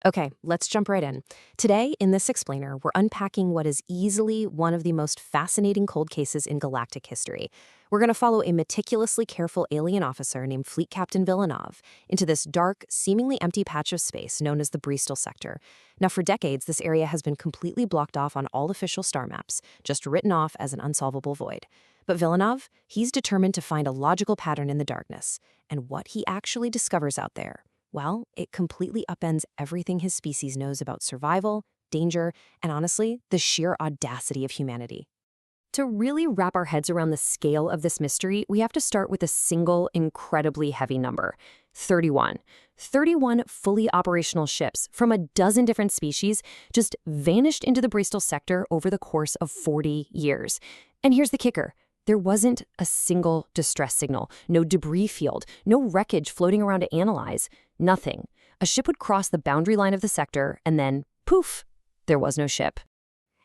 Okay, let's jump right in. Today, in this explainer, we're unpacking what is easily one of the most fascinating cold cases in galactic history. We're going to follow a meticulously careful alien officer named Fleet Captain Villeneuve into this dark, seemingly empty patch of space known as the Bristol Sector. Now, for decades, this area has been completely blocked off on all official star maps, just written off as an unsolvable void. But Villeneuve, he's determined to find a logical pattern in the darkness, and what he actually discovers out there, well, it completely upends everything his species knows about survival, danger, and honestly, the sheer audacity of humanity. To really wrap our heads around the scale of this mystery, we have to start with a single, incredibly heavy number: 31. 31 fully operational ships from a dozen different species just vanished into the Bristol sector over the course of 40 years. And here's the kicker. There wasn't a single distress signal, no debris field, no wreckage floating around to analyze. Nothing. A ship would cross the boundary line of the sector, and then, poof, there was no ship.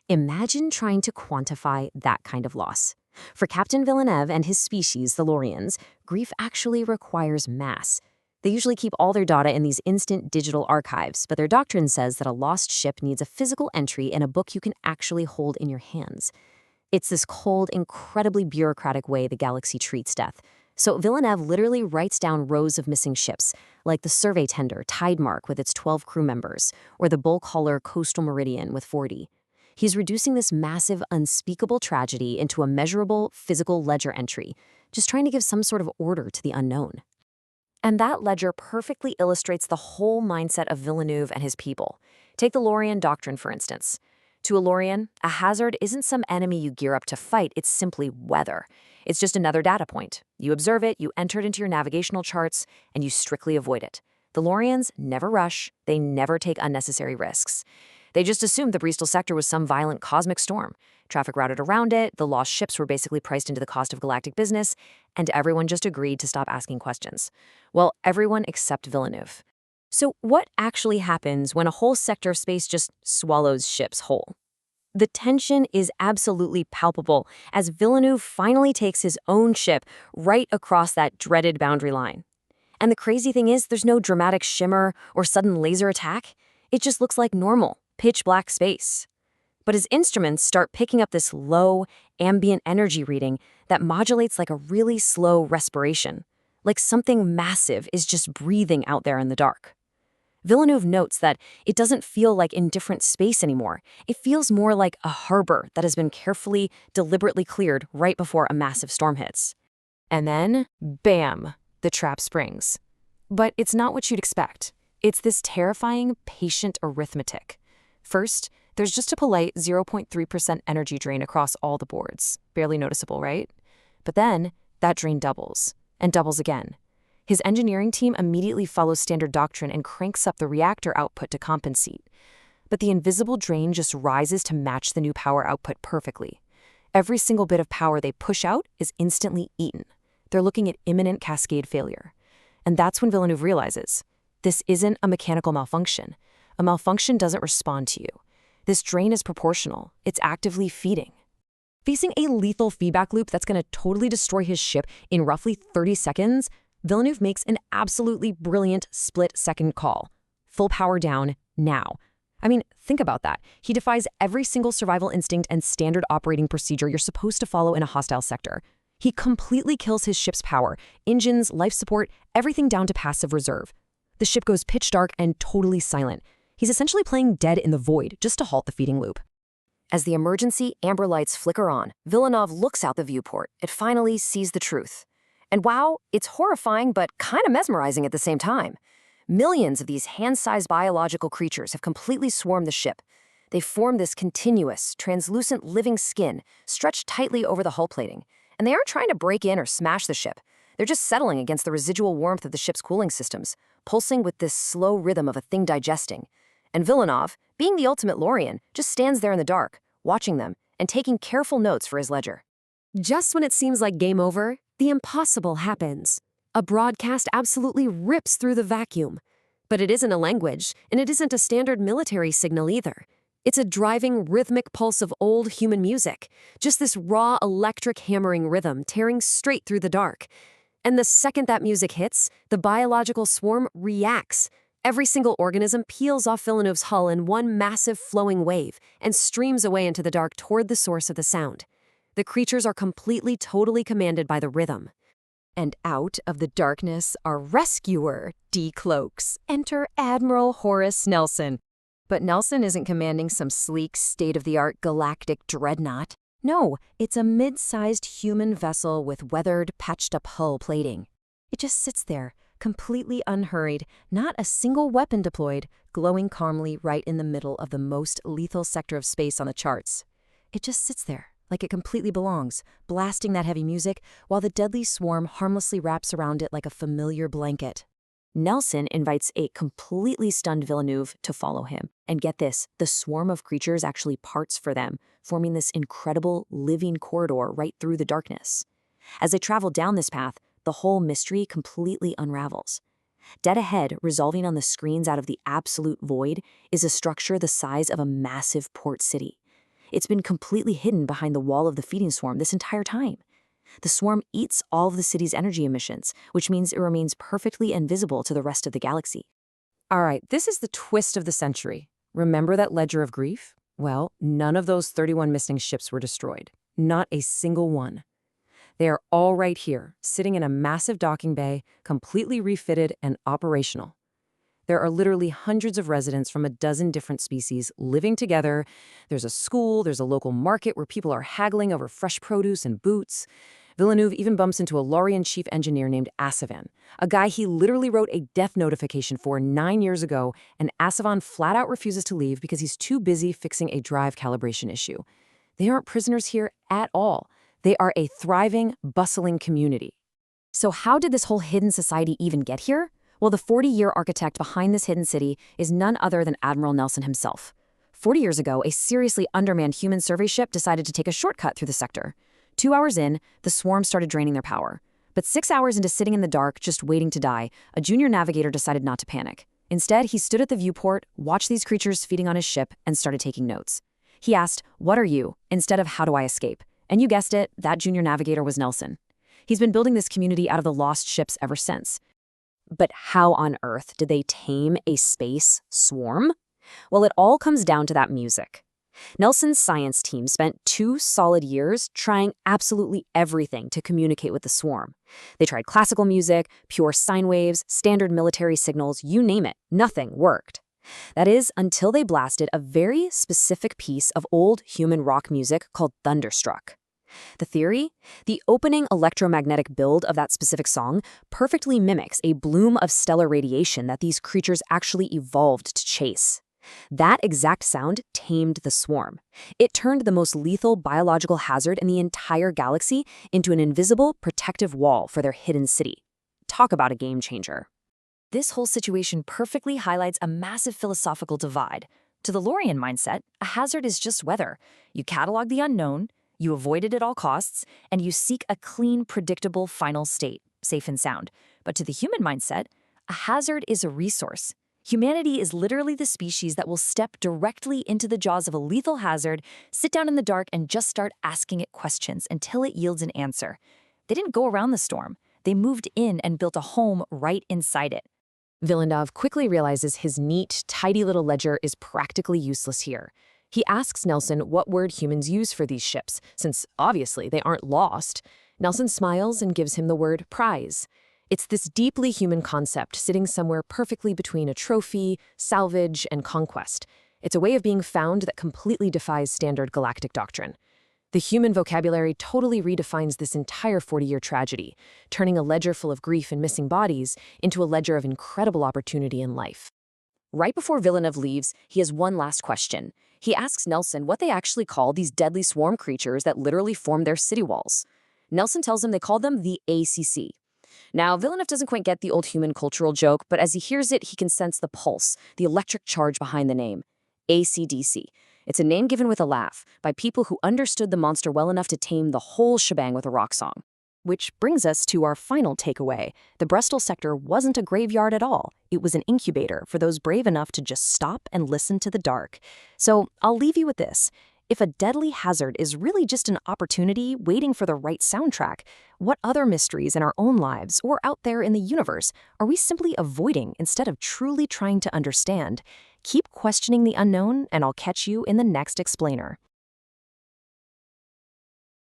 Imagine trying to quantify that kind of loss. For Captain Villeneuve and his species, the Lorians, grief actually requires mass. They usually keep all their data in these instant digital archives, but their doctrine says that a lost ship needs a physical entry in a book you can actually hold in your hands. It's this cold, incredibly bureaucratic way the galaxy treats death. So Villeneuve literally writes down rows of missing ships, like the survey tender Tidemark with its 12 crew members, or the bulk hauler Coastal Meridian with 40. He's reducing this massive, unspeakable tragedy into a measurable, physical ledger entry, just trying to give some sort of order to the unknown. And that ledger perfectly illustrates the whole mindset of Villeneuve and his people. Take the Lorian doctrine, for instance. To a Lorian, a hazard isn't some enemy you gear up to fight, it's simply weather. It's just another data point. You observe it, you enter it into your navigational charts, and you strictly avoid it. The Lorians never rush, they never take unnecessary risks. They just assumed the Bristol sector was some violent cosmic storm. Traffic routed around it, the lost ships were basically priced into the cost of galactic business, and everyone just agreed to stop asking questions. Well, everyone except Villeneuve. So what actually happens when a whole sector of space just swallows ships whole? The tension is absolutely palpable as Villeneuve finally takes his own ship right across that dreaded boundary line. And the crazy thing is, there's no dramatic shimmer or sudden laser attack. It just looks like normal, pitch black space. But his instruments start picking up this low, ambient energy reading that modulates like a really slow respiration, like something massive is just breathing out there in the dark. Villeneuve notes that it doesn't feel like indifferent space anymore. It feels more like a harbor that has been carefully, deliberately cleared right before a massive storm hits. And then, bam, the trap springs. But it's not what you'd expect. It's this terrifying, patient arithmetic. First, there's just a polite 0.3% energy drain across all the boards. Barely noticeable, right? But then, that drain doubles, and doubles again. His engineering team immediately follows standard doctrine and cranks up the reactor output to compensate. But the invisible drain just rises to match the new power output perfectly. Every single bit of power they push out is instantly eaten. They're looking at imminent cascade failure. And that's when Villeneuve realizes, this isn't a mechanical malfunction. A malfunction doesn't respond to you. This drain is proportional. It's actively feeding. Facing a lethal feedback loop that's going to totally destroy his ship in roughly 30 seconds, Villeneuve makes an absolutely brilliant split-second call. Full power down, now. I mean, think about that. He defies every single survival instinct and standard operating procedure you're supposed to follow in a hostile sector. He completely kills his ship's power, engines, life support, everything down to passive reserve. The ship goes pitch dark and totally silent. He's essentially playing dead in the void just to halt the feeding loop. As the emergency amber lights flicker on, Villeneuve looks out the viewport. It finally sees the truth. And wow, it's horrifying but kind of mesmerizing at the same time. Millions of these hand-sized biological creatures have completely swarmed the ship. They form this continuous, translucent living skin stretched tightly over the hull plating. And they aren't trying to break in or smash the ship. They're just settling against the residual warmth of the ship's cooling systems, pulsing with this slow rhythm of a thing digesting. And Villeneuve, being the ultimate Lorian, just stands there in the dark, watching them and taking careful notes for his ledger. Just when it seems like game over, the impossible happens. A broadcast absolutely rips through the vacuum. But it isn't a language, and it isn't a standard military signal either. It's a driving, rhythmic pulse of old human music, just this raw electric hammering rhythm tearing straight through the dark. And the second that music hits, the biological swarm reacts. Every single organism peels off Villeneuve's hull in one massive flowing wave and streams away into the dark toward the source of the sound. The creatures are completely, totally commanded by the rhythm. And out of the darkness, our rescuer decloaks. Enter Admiral Horace Nelson. But Nelson isn't commanding some sleek, state-of-the-art galactic dreadnought. No, it's a mid-sized human vessel with weathered, patched-up hull plating. It just sits there, completely unhurried, not a single weapon deployed, glowing calmly right in the middle of the most lethal sector of space on the charts. It just sits there, like it completely belongs, blasting that heavy music, while the deadly swarm harmlessly wraps around it like a familiar blanket. Nelson invites a completely stunned Villeneuve to follow him. And get this, the swarm of creatures actually parts for them, forming this incredible, living corridor right through the darkness. As they travel down this path, the whole mystery completely unravels. Dead ahead, resolving on the screens out of the absolute void, is a structure the size of a massive port city. It's been completely hidden behind the wall of the feeding swarm this entire time. The swarm eats all of the city's energy emissions, which means it remains perfectly invisible to the rest of the galaxy. All right, this is the twist of the century. Remember that ledger of grief? Well, none of those 31 missing ships were destroyed. Not a single one. They are all right here, sitting in a massive docking bay, completely refitted and operational. There are literally hundreds of residents from a dozen different species living together. There's a school, there's a local market where people are haggling over fresh produce and boots. Villeneuve even bumps into a Lorian chief engineer named Asavan, a guy he literally wrote a death notification for 9 years ago, and Asavan flat out refuses to leave because he's too busy fixing a drive calibration issue. They aren't prisoners here at all. They are a thriving, bustling community. So how did this whole hidden society even get here? Well, the 40-year architect behind this hidden city is none other than Admiral Nelson himself. 40 years ago, a seriously undermanned human survey ship decided to take a shortcut through the sector. 2 hours in, the swarm started draining their power. But 6 hours into sitting in the dark, just waiting to die, a junior navigator decided not to panic. Instead, he stood at the viewport, watched these creatures feeding on his ship, and started taking notes. He asked, "What are you?" instead of "How do I escape?" And you guessed it, that junior navigator was Nelson. He's been building this community out of the lost ships ever since. But how on earth did they tame a space swarm? Well, it all comes down to that music. Nelson's science team spent 2 solid years trying absolutely everything to communicate with the swarm. They tried classical music, pure sine waves, standard military signals, you name it, nothing worked. That is, until they blasted a very specific piece of old human rock music called Thunderstruck. The theory? The opening electromagnetic build of that specific song perfectly mimics a bloom of stellar radiation that these creatures actually evolved to chase. That exact sound tamed the swarm. It turned the most lethal biological hazard in the entire galaxy into an invisible, protective wall for their hidden city. Talk about a game changer. This whole situation perfectly highlights a massive philosophical divide. To the Lorian mindset, a hazard is just weather. You catalog the unknown, you avoid it at all costs, and you seek a clean, predictable final state, safe and sound. But to the human mindset, a hazard is a resource. Humanity is literally the species that will step directly into the jaws of a lethal hazard, sit down in the dark, and just start asking it questions until it yields an answer. They didn't go around the storm. They moved in and built a home right inside it. Villeneuve quickly realizes his neat, tidy little ledger is practically useless here. He asks Nelson what word humans use for these ships, since obviously they aren't lost. Nelson smiles and gives him the word prize. It's this deeply human concept sitting somewhere perfectly between a trophy, salvage, and conquest. It's a way of being found that completely defies standard galactic doctrine. The human vocabulary totally redefines this entire 40-year tragedy, turning a ledger full of grief and missing bodies into a ledger of incredible opportunity in life. Right before Villeneuve leaves, he has one last question. He asks Nelson what they actually call these deadly swarm creatures that literally form their city walls. Nelson tells him they call them the ACC. Now, Villeneuve doesn't quite get the old human cultural joke, but as he hears it, he can sense the pulse, the electric charge behind the name. AC/DC. It's a name given with a laugh by people who understood the monster well enough to tame the whole shebang with a rock song. Which brings us to our final takeaway. The Bristol sector wasn't a graveyard at all. It was an incubator for those brave enough to just stop and listen to the dark. So I'll leave you with this. If a deadly hazard is really just an opportunity waiting for the right soundtrack, what other mysteries in our own lives or out there in the universe are we simply avoiding instead of truly trying to understand? Keep questioning the unknown, and I'll catch you in the next explainer.